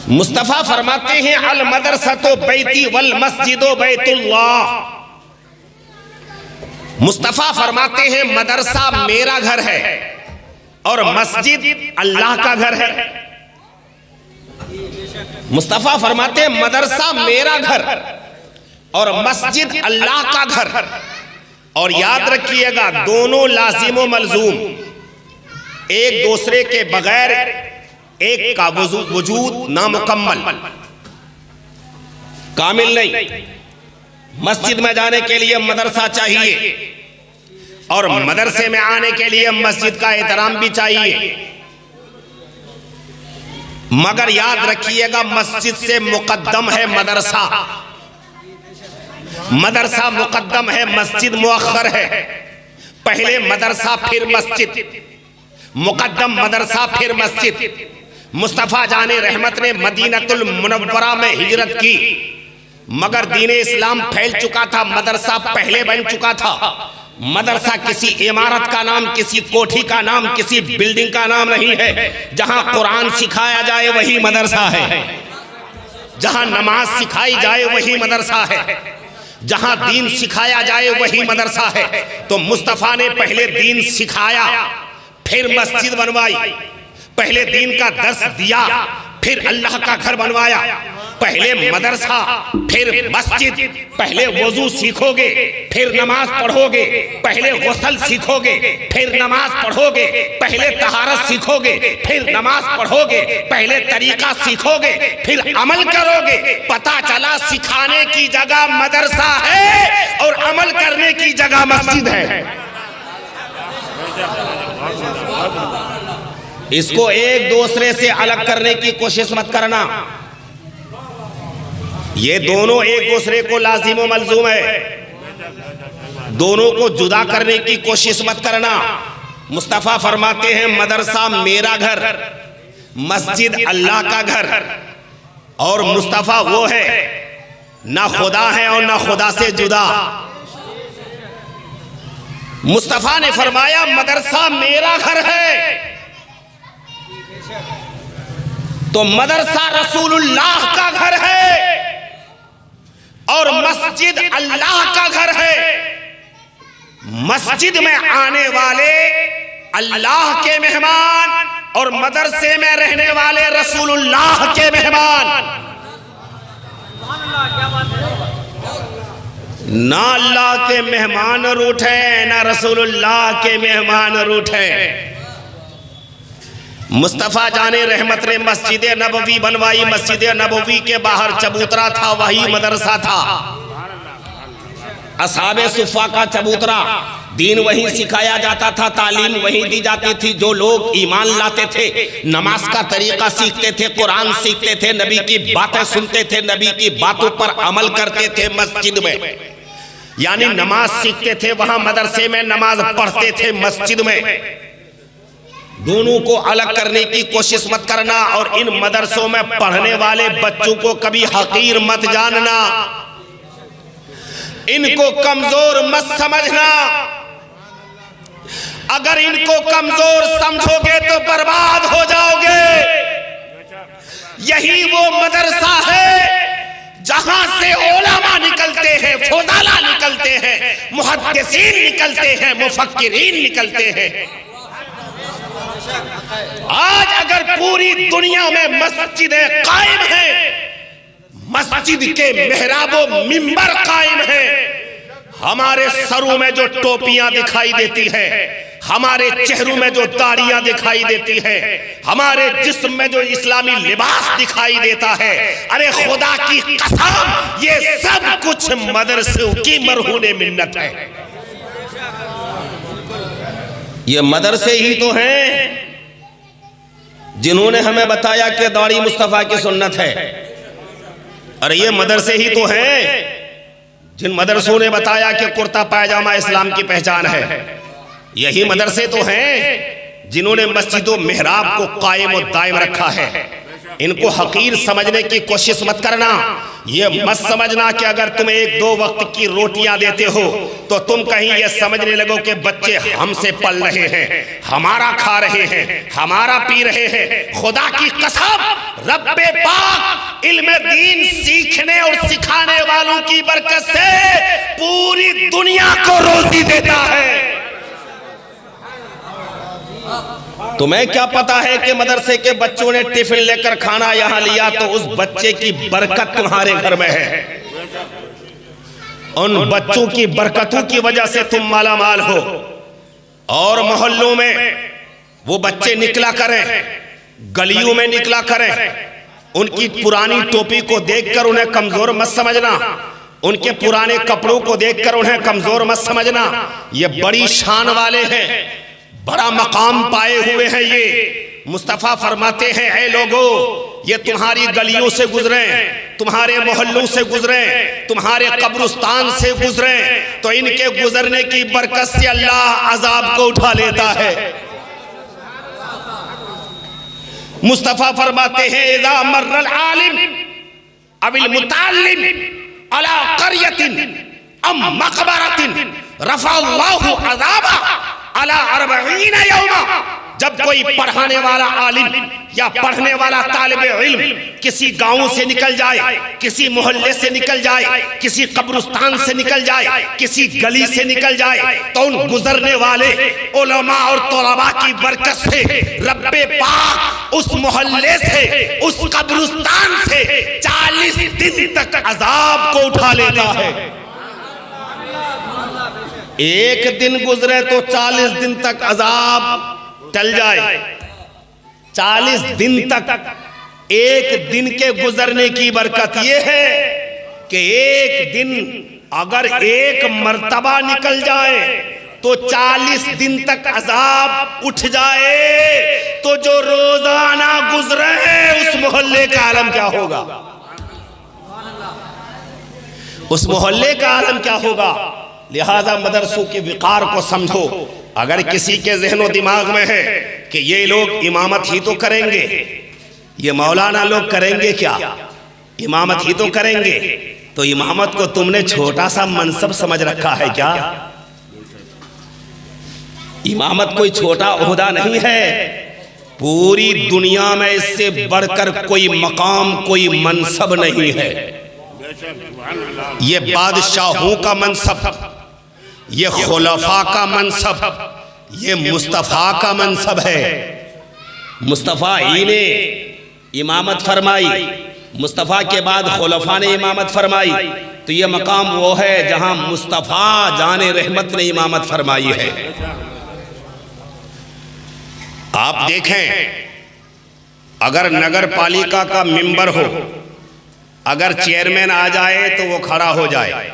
मुस्तफा फरमाते हैं अल मदरसतो बैती वल मस्जिदो बैतुल्लाह। मुस्तफा फरमाते हैं मदरसा मेरा घर है और मस्जिद अल्लाह का घर है। मुस्तफा फरमाते हैं मदरसा मेरा घर और मस्जिद अल्लाह का घर। और याद रखिएगा दोनों लाजिम व मलजूम, एक दूसरे के बगैर एक का वजूद नामुकम्मल, कामिल नहीं। मस्जिद में जाने के लिए मदरसा चाहिए और मदरसे में आने के लिए मस्जिद का एहतराम भी चाहिए। मगर याद रखिएगा मस्जिद से मुकद्दम है मदरसा, मदरसा मुकद्दम है, मस्जिद मुअख्खर है। पहले मदरसा फिर मस्जिद, मुकद्दम मदरसा फिर मस्जिद। मुस्तफा जाने रहमत ने मदीनतुल मुनव्वरा में हिजरत की, मगर दीन इस्लाम फैल चुका था, मदरसा पहले बन चुका था। मदरसा किसी इमारत का नाम, किसी कोठी का नाम, किसी बिल्डिंग का नाम नहीं है। जहां कुरान सिखाया जाए वही मदरसा है, जहां नमाज सिखाई जाए वही मदरसा है, जहां दीन सिखाया जाए वही मदरसा है। तो मुस्तफा ने पहले दीन सिखाया, फिर मस्जिद बनवाई। पहले दीन का दर्स दिया, फिर अल्लाह का घर बनवाया। पहले मदरसा फिर मस्जिद। पहले वजू सीखोगे फिर नमाज पढ़ोगे, पहले गुस्ल सीखोगे फिर नमाज पढ़ोगे, पहले तहारत सीखोगे फिर नमाज पढ़ोगे, पहले तरीका सीखोगे फिर अमल करोगे। पता चला सिखाने की जगह मदरसा है और अमल करने की जगह मस्जिद है। इसको एक दूसरे से अलग करने की कोशिश मत करना, ये दोनों एक दूसरे को लाजिम व मलजूम है, दोनों को जुदा करने की कोशिश मत करना। मुस्तफा फरमाते हैं मदरसा मेरा घर, मस्जिद अल्लाह का घर। और मुस्तफा वो है ना खुदा है और ना खुदा से जुदा। मुस्तफा ने फरमाया मदरसा मेरा घर है, तो मदरसा रसूलुल्लाह का घर है और मस्जिद अल्लाह का घर है। मस्जिद में आने वाले अल्लाह के मेहमान और मदरसे में रहने वाले रसूलुल्लाह के मेहमान। ना अल्लाह के मेहमान रूठे ना रसूलुल्लाह के मेहमान रूठे। मुस्तफा जाने रहमत ने मस्जिद नबवी बनवाई, मस्जिद नबवी के बाहर चबूतरा था, वही मदरसा था। असहाबे सुफ़ा का चबूतरा, दीन वहीं सिखाया जाता था, तालीम वहीं दी जाती थी। जो लोग ईमान लाते थे, नमाज का तरीका सीखते थे, कुरान सीखते थे, नबी की बातें सुनते थे, नबी की बातों पर अमल करते थे मस्जिद में, यानी नमाज सीखते थे वहां मदरसे में, नमाज पढ़ते थे मस्जिद में। दोनों को अलग करने की कोशिश मत करना और इन मदरसों में पढ़ने वाले बच्चों को कभी हकीर मत जानना, इनको कमजोर मत समझना। अगर इनको कमजोर समझोगे तो बर्बाद हो जाओगे। यही वो मदरसा है जहां से उलमा निकलते हैं, फुज़ाला निकलते हैं, मुहद्दिसीन निकलते हैं, मुफक्किरीन निकलते हैं। आज अगर पूरी दुनिया में मस्जिदें कायम हैं, मस्जिद के मेहराबो मिंबर कायम हैं, हमारे सरों में जो टोपियां दिखाई देती है, हमारे चेहरों में जो दाढ़ियां दिखाई देती है, हमारे जिस्म में जो इस्लामी लिबास दिखाई देता है, अरे खुदा की कसम ये सब कुछ मदरसों की मरहूने मिन्नत है। ये मदरसे ही तो हैं जिन्होंने हमें बताया कि दाढ़ी मुस्तफा की सुन्नत है। अरे ये मदरसे ही तो हैं जिन मदरसों ने बताया कि कुर्ता पायजामा इस्लाम की पहचान है। यही मदरसे तो हैं जिन्होंने मस्जिदों मेहराब को कायम और दायम रखा है। इनको हकीर समझने की कोशिश मत करना। ये मत समझना कि अगर तुम एक दो वक्त की रोटियां देते हो तो तुम कहीं ये समझने लगो कि बच्चे हमसे पल रहे हैं, हमारा खा रहे हैं, हमारा पी रहे हैं। खुदा की कसम, रब्बे पाक इल्म दीन सीखने और सिखाने वालों की बरकत से पूरी दुनिया को रोजी देता है। तुम्हें क्या पता है कि मदरसे के बच्चों ने टिफिन लेकर खाना यहां लिया तो उस बच्चे की बरकत तुम्हारे घर में है। उन बच्चों की बरकतों की वजह से तुम माला माल हो। और मोहल्लों में वो बच्चे निकला करें, गलियों में निकला करें, उनकी पुरानी टोपी को देखकर उन्हें कमजोर मत समझना, उनके पुराने कपड़ों को देखकर उन्हें कमजोर मत समझना। ये बड़ी शान वाले हैं, बड़ा मकाम पाए हुए हैं। ये मुस्तफा फरमाते हैं, ऐ लोगो, ये तुम्हारी गलियों से गुजरे, तुम्हारे मोहल्लों से गुजरे, तुम्हारे कब्रिस्तान से गुजरे तो इनके गुजरने की बरकत से अल्लाह अजाब को उठा लेता है। मुस्तफा फरमाते हैं, इज़ा मर्रल आलिम अविल मुताल्लिम अला क़रयतिन अम मक़बरतिन रफ़अल्लाहु अज़ाबा अला 40 यौमा। जब कोई पढ़ाने वाला आलिम या पढ़ने वाला तालिब इल्म किसी गांव से निकल जाए, किसी मोहल्ले से निकल जाए, किसी कब्रिस्तान से निकल जाए, किसी गली से निकल जाए तो उन गुजरने वाले उलमा और तलबा की बरकत से रब्बे पाक उस मोहल्ले से, उस कब्रिस्तान से 40 दिन तक अजाब को उठा लेता है। एक दिन गुजरे तो 40 दिन तक अजाब टल जाए। 40 दिन तक एक दिन के गुजरने की बरकत यह है कि एक दिन अगर एक मर्तबा निकल जाए तो 40 दिन तक अजाब उठ जाए। तो जो रोजाना गुजरे उस मोहल्ले का आलम क्या होगा? उस मोहल्ले का आलम क्या होगा? लिहाजा मदरसों के विकार को समझो। अगर किसी के ज़हन और दिमाग में है कि ये लोग इमामत ही तो करेंगे, ये मौलाना लोग करेंगे क्या, इमामत ही तो करेंगे, तो इमामत को तुमने छोटा सा मनसब समझ रखा है क्या? इमामत कोई छोटा ओहदा नहीं है। पूरी दुनिया में इससे बढ़कर कोई मकाम, कोई मनसब नहीं है। ये बादशाहों का मनसब, ये खुलफा का मनसब, ये मुस्तफ़ा का मनसब है। मुस्तफ़ा ही ने इमामत फरमाई, मुस्तफ़ा के बाद खुलफा ने इमामत फरमाई, तो ये मकाम वो है जहां मुस्तफ़ा जाने रहमत ने इमामत फरमाई है। आप देखें, अगर नगर पालिका का मिंबर हो, अगर चेयरमैन आ जाए तो वो खड़ा हो जाए,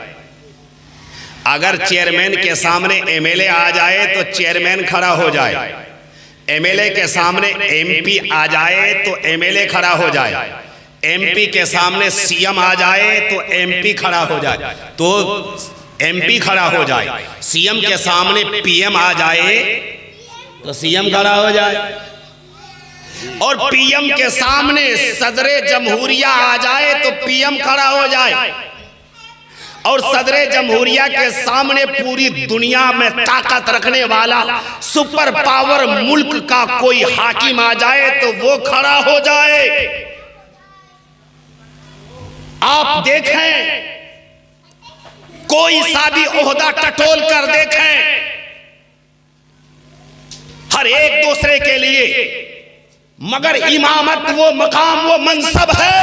अगर चेयरमैन के सामने एमएलए आ जाए तो चेयरमैन खड़ा हो जाए, एमएलए के सामने एमपी आ जाए तो एमएलए खड़ा हो जाए, एमपी के सामने सीएम आ जाए तो एमपी खड़ा हो जाए, तो एमपी खड़ा हो जाए, सीएम के सामने पीएम आ जाए तो सीएम खड़ा हो जाए, और पीएम के सामने सदरे जमहूरिया आ जाए तो पीएम खड़ा हो जाए, और सदरे जमहूरिया के सामने पूरी दुनिया में ताकत रखने वाला सुपर पावर मुल्क का कोई हाकिम आ जाए तो वो खड़ा हो जाए। आप देखें, कोई सा भी ओहदा टटोल कर देखें, हर एक दूसरे के लिए, मगर इमामत वो मकाम, वो मनसब है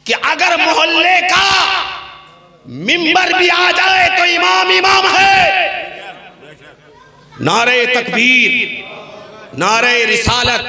कि अगर मोहल्ले का मिंबर भी आ जाए तो इमाम इमाम है। नारे तकबीर, नारे रिसालत।